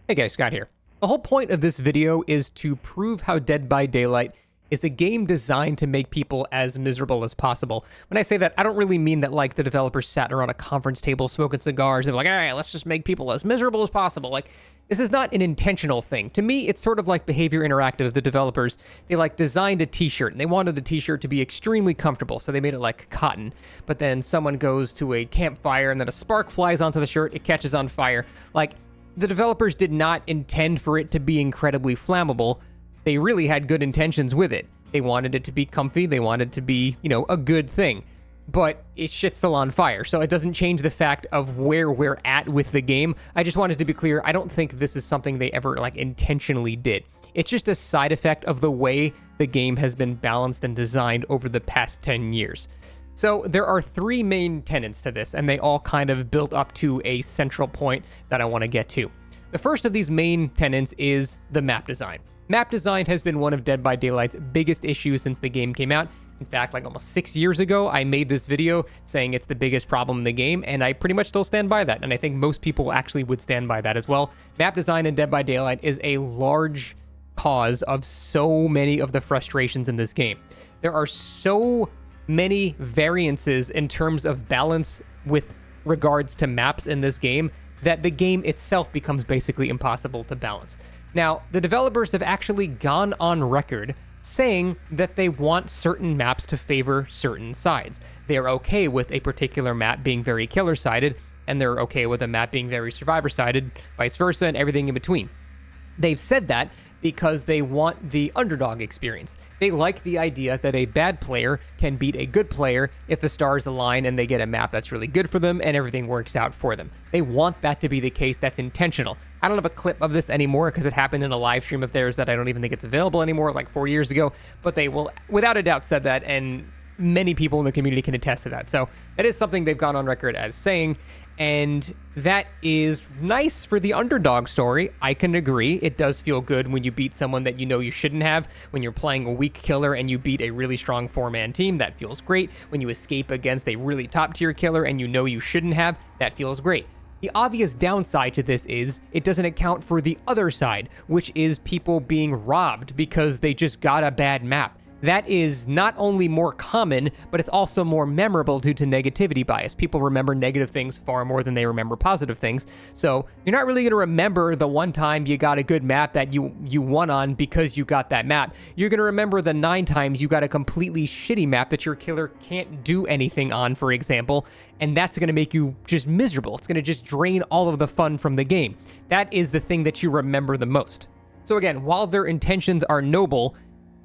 Hey guys, Scott here. The whole point of this video is to prove how Dead by Daylight is a game designed to make people as miserable as possible. When I say that, I don't really mean that like the developers sat around a conference table smoking cigars and like, all right, let's just make people as miserable as possible. Like, this is not an intentional thing. To me, it's sort of like Behavior Interactive, the developers. They like designed a t-shirt and they wanted the t-shirt to be extremely comfortable, so they made it like cotton. But then someone goes to a campfire and then a spark flies onto the shirt, it catches on fire. Like, the developers did not intend for it to be incredibly flammable. They really had good intentions with it. They wanted it to be comfy. They wanted it to be, a good thing. But shit's still on fire, so it doesn't change the fact of where we're at with the game. I just wanted to be clear, I don't think this is something they ever, intentionally did. It's just a side effect of the way the game has been balanced and designed over the past 10 years. So there are three main tenets to this, and they all kind of build up to a central point that I want to get to. The first of these main tenets is the map design. Map design has been one of Dead by Daylight's biggest issues since the game came out. In fact, almost 6 years ago, I made this video saying it's the biggest problem in the game, and I pretty much still stand by that, and I think most people actually would stand by that as well. Map design in Dead by Daylight is a large cause of so many of the frustrations in this game. There are so many variances in terms of balance with regards to maps in this game that the game itself becomes basically impossible to balance. Now, the developers have actually gone on record saying that they want certain maps to favor certain sides. They're okay with a particular map being very killer-sided, and they're okay with a map being very survivor-sided, vice versa, and everything in between. They've said that because they want the underdog experience. They like the idea that a bad player can beat a good player if the stars align and they get a map that's really good for them and everything works out for them. They want that to be the case. That's intentional. I don't have a clip of this anymore because it happened in a live stream of theirs that I don't even think it's available anymore, 4 years ago, but they will, without a doubt, said that, and many people in the community can attest to that. So that is something they've gone on record as saying, and that is nice for the underdog story. I can agree. It does feel good when you beat someone that you know you shouldn't have. When you're playing a weak killer and you beat a really strong 4-man team, that feels great. When you escape against a really top-tier killer and you know you shouldn't have, that feels great. The obvious downside to this is it doesn't account for the other side, which is people being robbed because they just got a bad map. That is not only more common, but it's also more memorable due to negativity bias. People remember negative things far more than they remember positive things. So you're not really going to remember the one time you got a good map that you won on because you got that map. You're going to remember the 9 times you got a completely shitty map that your killer can't do anything on, for example, and that's going to make you just miserable. It's going to just drain all of the fun from the game. That is the thing that you remember the most. So again, while their intentions are noble,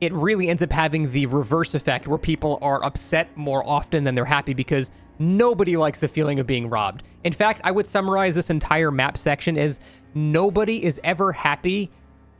it really ends up having the reverse effect where people are upset more often than they're happy because nobody likes the feeling of being robbed. In fact, I would summarize this entire map section as nobody is ever happy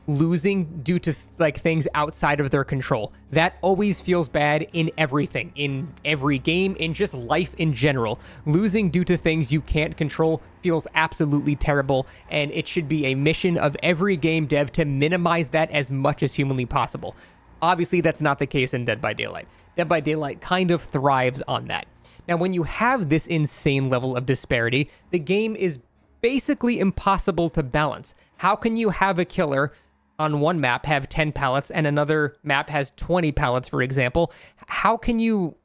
losing due to things outside of their control. That always feels bad in everything, in every game, in just life in general. Losing due to things you can't control feels absolutely terrible, and it should be a mission of every game dev to minimize that as much as humanly possible. Obviously, that's not the case in Dead by Daylight. Dead by Daylight kind of thrives on that. Now, when you have this insane level of disparity, the game is basically impossible to balance. How can you have a killer on one map have 10 pallets and another map has 20 pallets, for example? How can you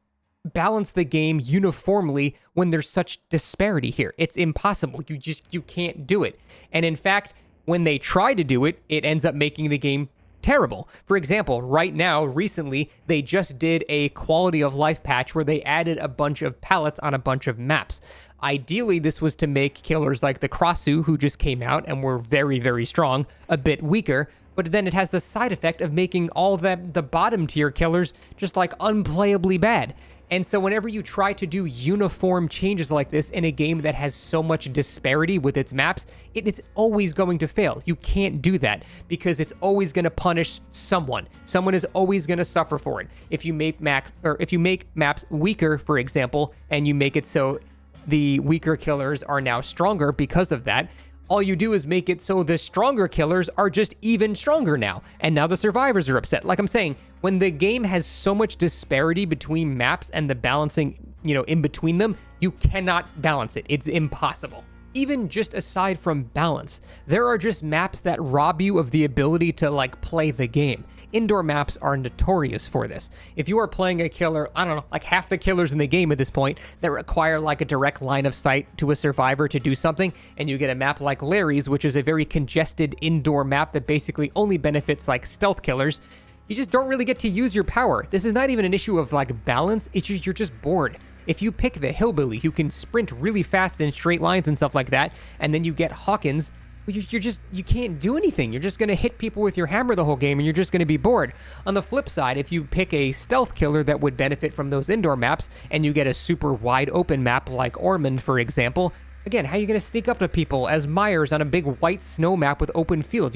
balance the game uniformly when there's such disparity here? It's impossible. You can't do it. And in fact, when they try to do it, it ends up making the game terrible. For example, right now, recently, they just did a quality of life patch where they added a bunch of pallets on a bunch of maps. Ideally, this was to make killers like the Krassu, who just came out and were very, very strong, a bit weaker, but then it has the side effect of making all the bottom tier killers just unplayably bad. And so whenever you try to do uniform changes like this in a game that has so much disparity with its maps, it's always going to fail. You can't do that because it's always going to punish someone. Someone is always going to suffer for it. If you make maps weaker, for example, and you make it so the weaker killers are now stronger because of that, all you do is make it so the stronger killers are just even stronger now. And now the survivors are upset. Like I'm saying, when the game has so much disparity between maps and the balancing, in between them, you cannot balance it. It's impossible. Even just aside from balance, there are just maps that rob you of the ability to like play the game. Indoor maps are notorious for this. If you are playing a killer, I don't know, like half the killers in the game at this point that require like a direct line of sight to a survivor to do something, and you get a map like Larry's, which is a very congested indoor map that basically only benefits like stealth killers, you just don't really get to use your power. This is not even an issue of like balance, it's just you're just bored. If you pick the hillbilly who can sprint really fast in straight lines and stuff like that, and then you get Hawkins, you can't do anything. You're just going to hit people with your hammer the whole game, and you're just going to be bored. On the flip side, if you pick a stealth killer that would benefit from those indoor maps, and you get a super wide open map like Ormond, for example, again, how are you going to sneak up to people as Myers on a big white snow map with open fields?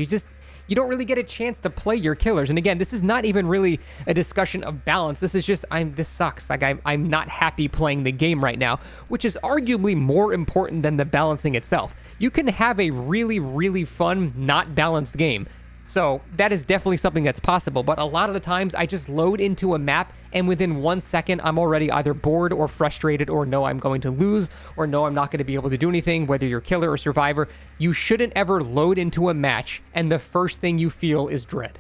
You don't really get a chance to play your killers. And again, this is not even really a discussion of balance. This is just, this sucks. Like, I'm not happy playing the game right now, which is arguably more important than the balancing itself. You can have a really, really fun, not balanced game. So that is definitely something that's possible, but a lot of the times I just load into a map and within 1 second I'm already either bored or frustrated or know I'm going to lose or know I'm not going to be able to do anything, whether you're killer or survivor. You shouldn't ever load into a match and the first thing you feel is dread.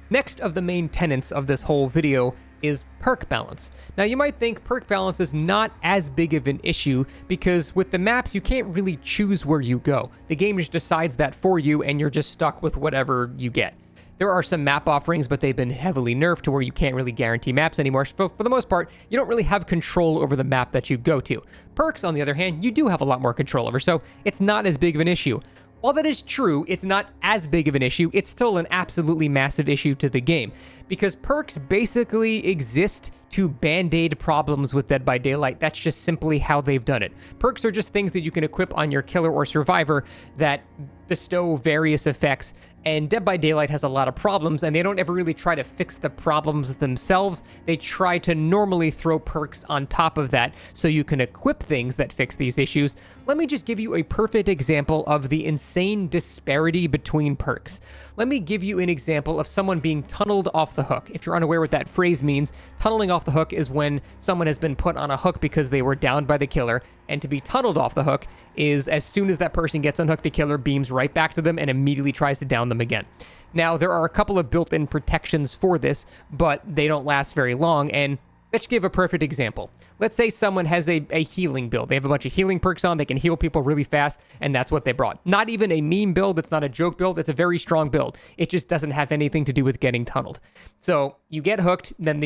Next of the main tenets of this whole video is perk balance. Now you might think perk balance is not as big of an issue because with the maps you can't really choose where you go. The game just decides that for you and you're just stuck with whatever you get. There are some map offerings, but they've been heavily nerfed to where you can't really guarantee maps anymore. So for the most part, you don't really have control over the map that you go to. Perks, on the other hand, you do have a lot more control over, so it's not as big of an issue. While that is true, it's not as big of an issue, it's still an absolutely massive issue to the game, because perks basically exist to band-aid problems with Dead by Daylight. That's just simply how they've done it. Perks are just things that you can equip on your killer or survivor that bestow various effects, and Dead by Daylight has a lot of problems, and they don't ever really try to fix the problems themselves. They try to normally throw perks on top of that so you can equip things that fix these issues. Let me just give you a perfect example of the insane disparity between perks. Let me give you an example of someone being tunneled off the hook. If you're unaware what that phrase means, tunneling off the hook is when someone has been put on a hook because they were downed by the killer, and to be tunneled off the hook is as soon as that person gets unhooked, the killer beams right back to them and immediately tries to down them again. Now, there are a couple of built-in protections for this, but they don't last very long, and let's give a perfect example. Let's say someone has a healing build. They have a bunch of healing perks on, they can heal people really fast, and that's what they brought. Not even a meme build, it's not a joke build, it's a very strong build. It just doesn't have anything to do with getting tunneled. So you get hooked, then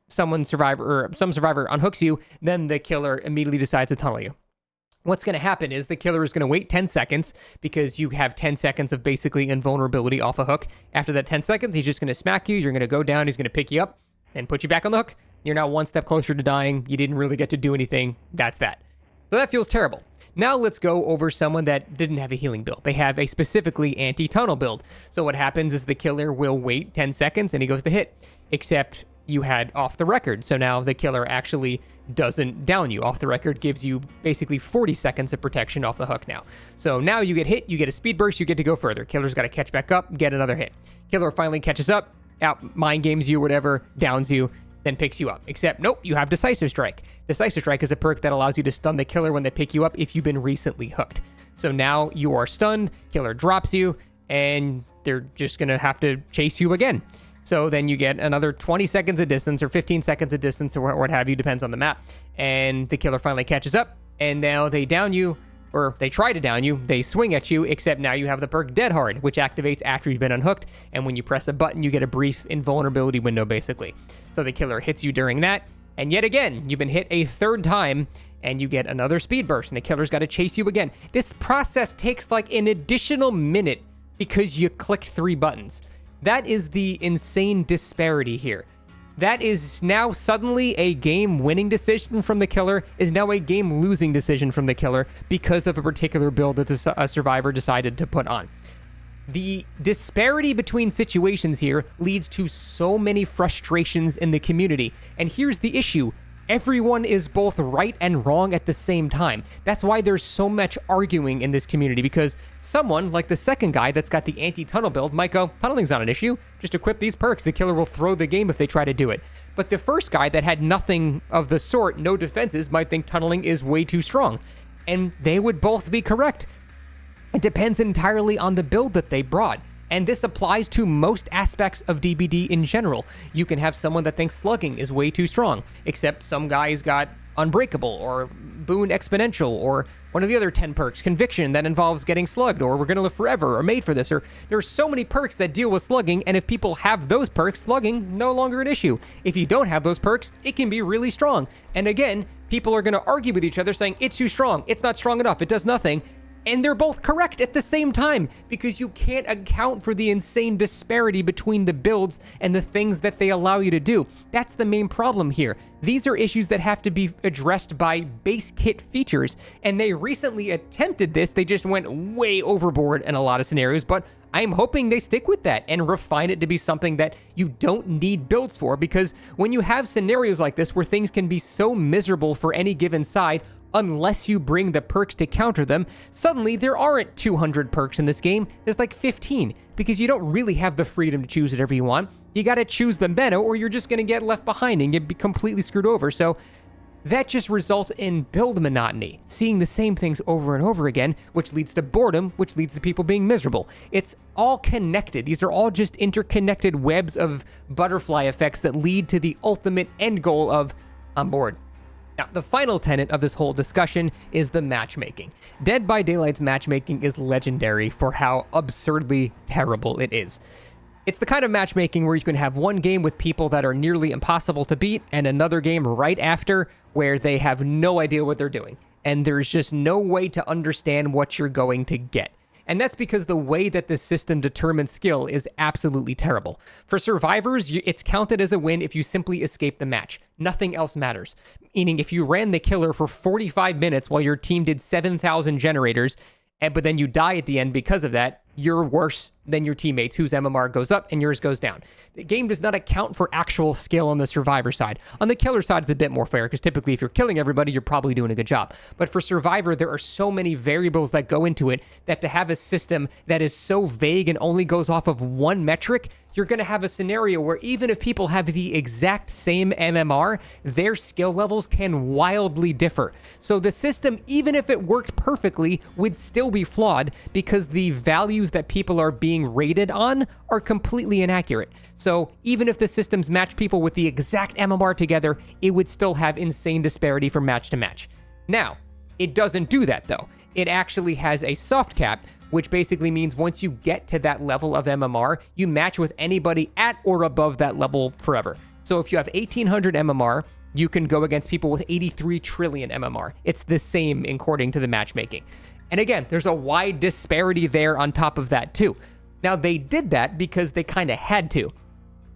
some survivor unhooks you, then the killer immediately decides to tunnel you. What's going to happen is the killer is going to wait 10 seconds because you have 10 seconds of basically invulnerability off a hook. After that 10 seconds, he's just going to smack you. You're going to go down. He's going to pick you up and put you back on the hook. You're now one step closer to dying. You didn't really get to do anything. That's that. So that feels terrible. Now let's go over someone that didn't have a healing build. They have a specifically anti-tunnel build. So what happens is the killer will wait 10 seconds and he goes to hit. Except you had off the record. So now the killer actually doesn't down you. Off the record gives you basically 40 seconds of protection off the hook now. So now you get hit, you get a speed burst, you get to go further. Killer's got to catch back up, get another hit. Killer finally catches up, out mind games you, whatever, downs you, then picks you up. Except, nope, you have Decisive Strike. Decisive Strike is a perk that allows you to stun the killer when they pick you up if you've been recently hooked. So now you are stunned, killer drops you, and they're just going to have to chase you again. So then you get another 20 seconds of distance or 15 seconds of distance or what have you, depends on the map. And the killer finally catches up, and now they down you, or they try to down you, they swing at you, except now you have the perk Dead Hard, which activates after you've been unhooked, and when you press a button, you get a brief invulnerability window, basically. So the killer hits you during that, and yet again, you've been hit a third time, and you get another speed burst, and the killer's got to chase you again. This process takes like an additional minute because you clicked 3 buttons. That is the insane disparity here. That is now suddenly a game-winning decision from the killer is now a game-losing decision from the killer because of a particular build that a survivor decided to put on. The disparity between situations here leads to so many frustrations in the community. And here's the issue. Everyone is both right and wrong at the same time. That's why there's so much arguing in this community, because someone, like the second guy that's got the anti-tunnel build, might go, tunneling's not an issue, just equip these perks, the killer will throw the game if they try to do it. But the first guy that had nothing of the sort, no defenses, might think tunneling is way too strong. and they would both be correct. It depends entirely on the build that they brought. And this applies to most aspects of DBD in general. You can have someone that thinks slugging is way too strong, except some guy's got Unbreakable or Boon Exponential or one of the other 10 perks, Conviction, that involves getting slugged, or We're Gonna Live Forever, or Made for This, or there are so many perks that deal with slugging, and if people have those perks, slugging no longer an issue. If you don't have those perks, it can be really strong. And again, people are gonna argue with each other saying, it's too strong, it's not strong enough, it does nothing. And they're both correct at the same time, because you can't account for the insane disparity between the builds and the things that they allow you to do. That's the main problem here. These are issues that have to be addressed by base kit features, and they recently attempted this. They just went way overboard in a lot of scenarios, but I'm hoping they stick with that and refine it to be something that you don't need builds for, because when you have scenarios like this where things can be so miserable for any given side, unless you bring the perks to counter them, suddenly there aren't 200 perks in this game. There's like 15, because you don't really have the freedom to choose whatever you want. You gotta choose the meta, or you're just gonna get left behind and get completely screwed over. So that just results in build monotony, seeing the same things over and over again, which leads to boredom, which leads to people being miserable. It's all connected. These are all just interconnected webs of butterfly effects that lead to the ultimate end goal of, I'm bored. Now, the final tenet of this whole discussion is the matchmaking. Dead by Daylight's matchmaking is legendary for how absurdly terrible it is. It's the kind of matchmaking where you can have one game with people that are nearly impossible to beat and another game right after where they have no idea what they're doing. And there's just no way to understand what you're going to get. And that's because the way that this system determines skill is absolutely terrible. For survivors, it's counted as a win if you simply escape the match. Nothing else matters. Meaning if you ran the killer for 45 minutes while your team did 7,000 generators, but then you die at the end because of that, you're worse than your teammates whose MMR goes up and yours goes down. The game does not account for actual skill on the survivor side. On the killer side, it's a bit more fair, because typically if you're killing everybody, you're probably doing a good job. But for survivor, there are so many variables that go into it that to have a system that is so vague and only goes off of one metric, you're going to have a scenario where even if people have the exact same MMR, their skill levels can wildly differ. So the system, even if it worked perfectly, would still be flawed because the values that people are being rated on are completely inaccurate. So even if the systems match people with the exact MMR together, it would still have insane disparity from match to match. Now, it doesn't do that though. It actually has a soft cap, which basically means once you get to that level of MMR, you match with anybody at or above that level forever. So if you have 1800 MMR, you can go against people with 83 trillion MMR. It's the same according to the matchmaking. And again, there's a wide disparity there on top of that too. Now they did that because they kind of had to.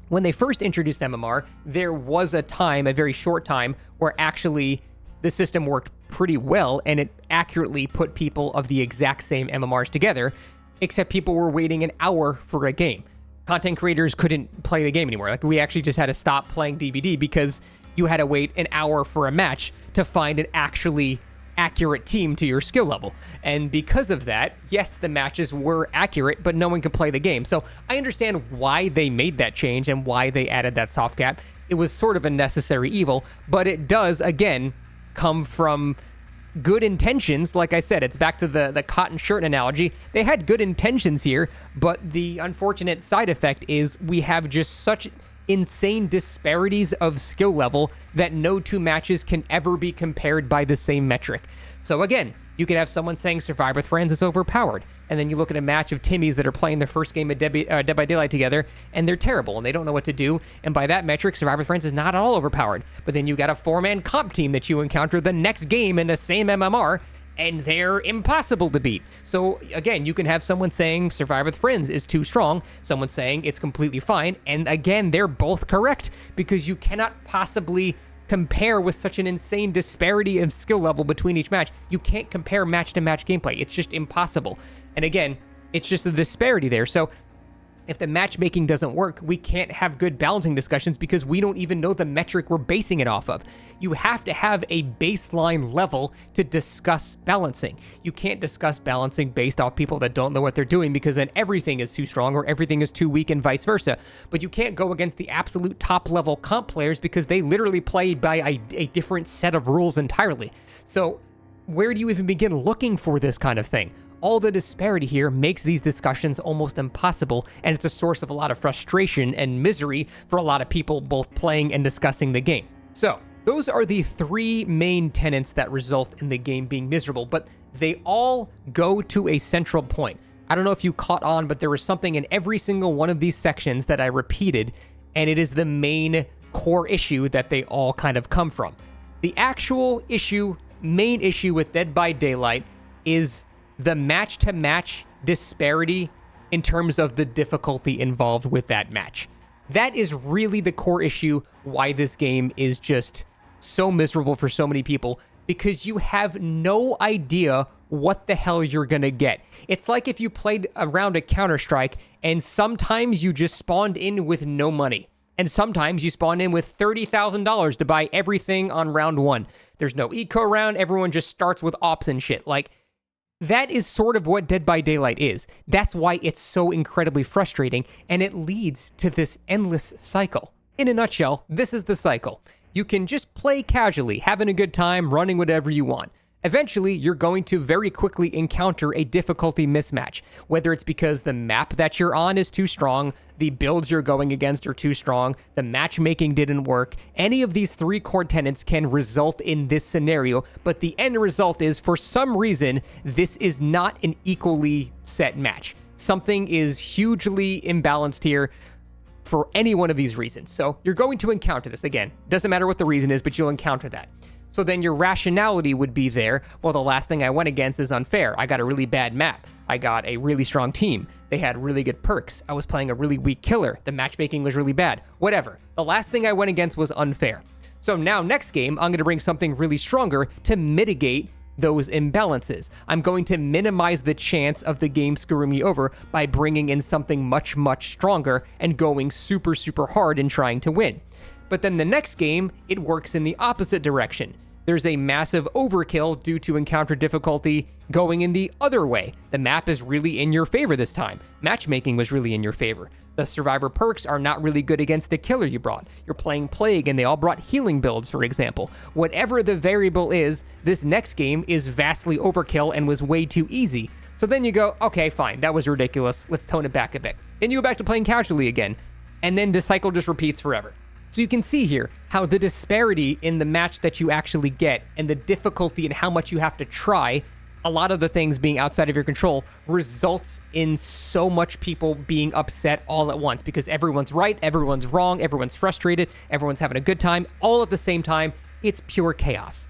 When they first introduced MMR, there was a time, a very short time, where actually the system worked pretty well and it accurately put people of the exact same MMRs together, except people were waiting an hour for a game. Content creators couldn't play the game anymore. Like, we actually just had to stop playing DBD because you had to wait an hour for a match to find an actually accurate team to your skill level. And because of that, yes, the matches were accurate, but no one could play the game. So I understand why they made that change and why they added that soft cap. It was sort of a necessary evil, but it does, again, come from good intentions. Like I said, it's back to the cotton shirt analogy. They had good intentions here, but the unfortunate side effect is we have just such insane disparities of skill level that no two matches can ever be compared by the same metric. So again, you could have someone saying Survive with Friends is overpowered, and then you look at a match of Timmies that are playing their first game of Dead by Daylight together, and they're terrible, and they don't know what to do, and by that metric, Survive with Friends is not at all overpowered. But then you got a 4-man comp team that you encounter the next game in the same MMR, and they're impossible to beat. So again, you can have someone saying Survive with Friends is too strong, someone saying it's completely fine, and again, they're both correct, because you cannot possibly compare with such an insane disparity of skill level between each match. You can't compare match-to-match gameplay. It's just impossible. And again, it's just the disparity there. So if the matchmaking doesn't work, we can't have good balancing discussions because we don't even know the metric we're basing it off of. You have to have a baseline level to discuss balancing. You can't discuss balancing based off people that don't know what they're doing, because then everything is too strong or everything is too weak and vice versa. But you can't go against the absolute top level comp players because they literally play by a different set of rules entirely. So where do you even begin looking for this kind of thing? All the disparity here makes these discussions almost impossible, and it's a source of a lot of frustration and misery for a lot of people both playing and discussing the game. So, those are the three main tenets that result in the game being miserable, but they all go to a central point. I don't know if you caught on, but there was something in every single one of these sections that I repeated, and it is the main core issue that they all kind of come from. The actual issue, main issue with Dead by Daylight is the match-to-match disparity in terms of the difficulty involved with that match. That is really the core issue why this game is just so miserable for so many people, because you have no idea what the hell you're gonna get. It's like if you played a round of Counter-Strike and sometimes you just spawned in with no money. And sometimes you spawn in with $30,000 to buy everything on round one. There's no eco round, everyone just starts with ops and shit. Like, that is sort of what Dead by Daylight is. That's why it's so incredibly frustrating, and it leads to this endless cycle. In a nutshell, this is the cycle. You can just play casually, having a good time, running whatever you want. Eventually, you're going to very quickly encounter a difficulty mismatch, whether it's because the map that you're on is too strong, the builds you're going against are too strong, the matchmaking didn't work. Any of these three core tenets can result in this scenario, but the end result is, for some reason, this is not an equally set match. Something is hugely imbalanced here for any one of these reasons. So you're going to encounter this. Again, doesn't matter what the reason is, but you'll encounter that. So then your rationality would be there. Well, the last thing I went against is unfair. I got a really bad map. I got a really strong team. They had really good perks. I was playing a really weak killer. The matchmaking was really bad. Whatever. The last thing I went against was unfair. So now next game, I'm going to bring something really stronger to mitigate those imbalances. I'm going to minimize the chance of the game screwing me over by bringing in something much, much stronger and going super, super hard in trying to win. But then the next game, it works in the opposite direction. There's a massive overkill due to encounter difficulty going in the other way. The map is really in your favor this time. Matchmaking was really in your favor. The survivor perks are not really good against the killer you brought. You're playing Plague and they all brought healing builds, for example. Whatever the variable is, this next game is vastly overkill and was way too easy. So then you go, okay, fine, that was ridiculous. Let's tone it back a bit. Then you go back to playing casually again. And then the cycle just repeats forever. So you can see here how the disparity in the match that you actually get and the difficulty and how much you have to try, a lot of the things being outside of your control, results in so much people being upset all at once because everyone's right, everyone's wrong, everyone's frustrated, everyone's having a good time, all at the same time. It's pure chaos.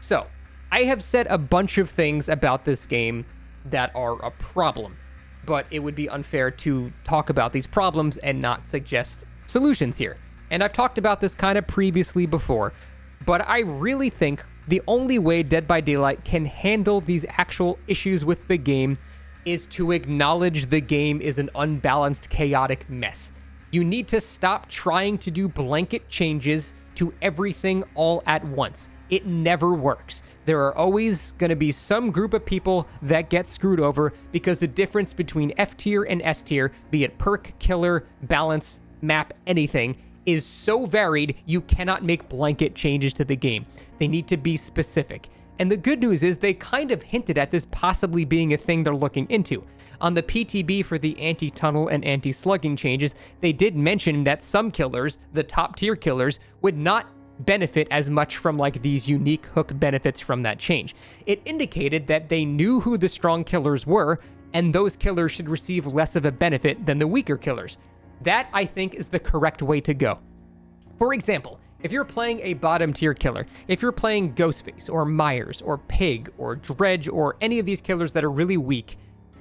So I have said a bunch of things about this game that are a problem, but it would be unfair to talk about these problems and not suggest solutions here. And I've talked about this kind of previously before, but I really think the only way Dead by Daylight can handle these actual issues with the game is to acknowledge the game is an unbalanced, chaotic mess. You need to stop trying to do blanket changes to everything all at once. It never works. There are always going to be some group of people that get screwed over because the difference between F tier and S tier, be it perk, killer, balance, map, anything, is so varied you cannot make blanket changes to the game. They need to be specific. And the good news is they kind of hinted at this possibly being a thing they're looking into. On the PTB for the anti-tunnel and anti-slugging changes, they did mention that some killers, the top tier killers, would not benefit as much from like these unique hook benefits from that change. It indicated that they knew who the strong killers were, and those killers should receive less of a benefit than the weaker killers. That, I think, is the correct way to go. For example, if you're playing a bottom tier killer, if you're playing Ghostface or Myers or Pig or Dredge or any of these killers that are really weak,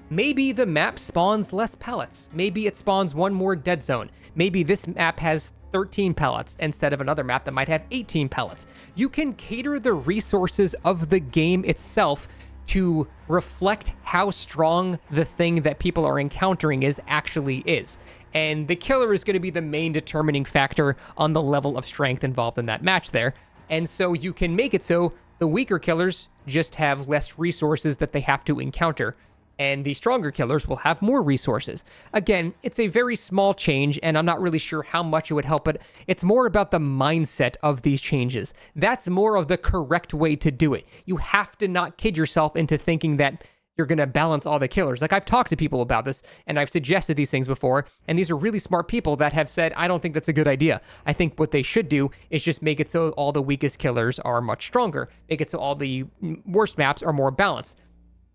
maybe the map spawns less pellets. Maybe it spawns one more dead zone. Maybe this map has 13 pellets instead of another map that might have 18 pellets. You can cater the resources of the game itself to reflect how strong the thing that people are encountering actually is. And the killer is going to be the main determining factor on the level of strength involved in that match there. And so you can make it so the weaker killers just have less resources that they have to encounter. and the stronger killers will have more resources. Again, it's a very small change, and I'm not really sure how much it would help, but it's more about the mindset of these changes. That's more of the correct way to do it. You have to not kid yourself into thinking that you're going to balance all the killers. Like, I've talked to people about this, and I've suggested these things before, and these are really smart people that have said, I don't think that's a good idea. I think what they should do is just make it so all the weakest killers are much stronger. Make it so all the worst maps are more balanced.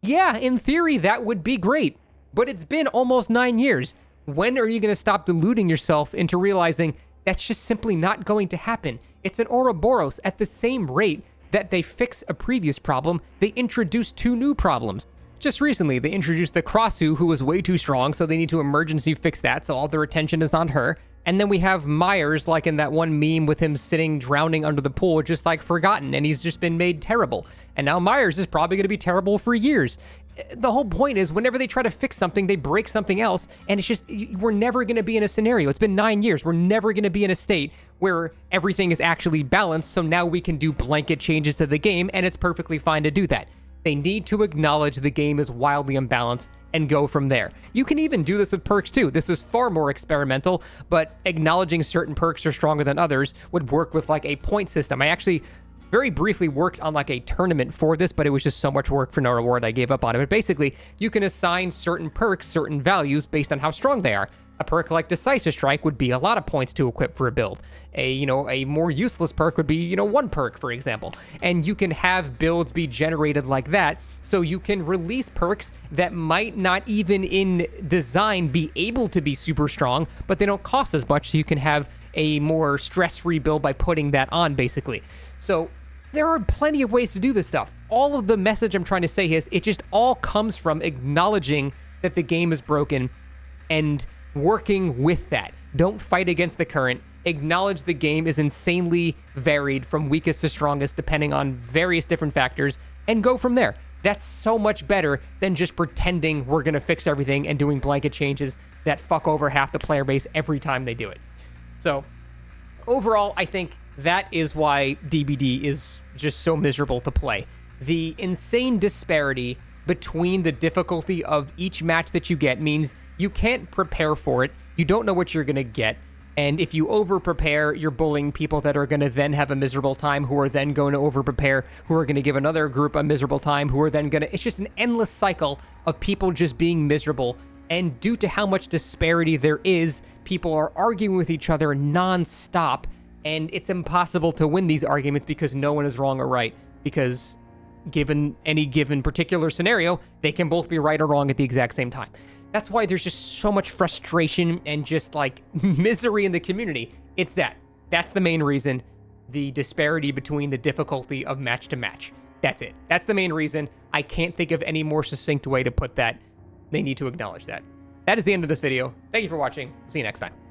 Yeah, in theory, that would be great, but it's been almost 9 years. When are you going to stop deluding yourself into realizing that's just simply not going to happen? It's an Ouroboros. At the same rate that they fix a previous problem, they introduce 2 new problems. Just recently, they introduced the Krassu, who was way too strong, so they need to emergency fix that, so all their attention is on her. And then we have Myers, like in that one meme with him sitting drowning under the pool, just like forgotten, and he's just been made terrible. And now Myers is probably going to be terrible for years. The whole point is, whenever they try to fix something, they break something else, and it's just, we're never going to be in a scenario. It's been 9 years. We're never going to be in a state where everything is actually balanced, so now we can do blanket changes to the game, and it's perfectly fine to do that. They need to acknowledge the game is wildly imbalanced and go from there. You can even do this with perks too. This is far more experimental, but acknowledging certain perks are stronger than others would work with like a point system. I actually very briefly worked on like a tournament for this, but it was just so much work for no reward I gave up on it. But basically, you can assign certain perks certain values based on how strong they are. A perk like Decisive Strike would be a lot of points to equip for a build. A more useless perk would be, 1 perk, for example. And you can have builds be generated like that, so you can release perks that might not even in design be able to be super strong, but they don't cost as much, so you can have a more stress-free build by putting that on, basically. So there are plenty of ways to do this stuff. All of the message I'm trying to say is, it just all comes from acknowledging that the game is broken and working with that. Don't fight against the current. Acknowledge the game is insanely varied from weakest to strongest depending on various different factors, and go from there. That's so much better than just pretending we're going to fix everything and doing blanket changes that fuck over half the player base every time they do it. So overall, I think that is why DBD is just so miserable to play. The insane disparity between the difficulty of each match that you get means you can't prepare for it. You don't know what you're going to get. And if you over-prepare, you're bullying people that are going to then have a miserable time, who are then going to over-prepare, who are going to give another group a miserable time, who are then going to... It's just an endless cycle of people just being miserable. And due to how much disparity there is, people are arguing with each other non-stop. And it's impossible to win these arguments because no one is wrong or right. Because given any given particular scenario, they can both be right or wrong at the exact same time. That's why there's just so much frustration and just like misery in the community. It's that. That's the main reason. The disparity between the difficulty of match to match. That's it. That's the main reason. I can't think of any more succinct way to put that. They need to acknowledge that. That is the end of this video. Thank you for watching. See you next time.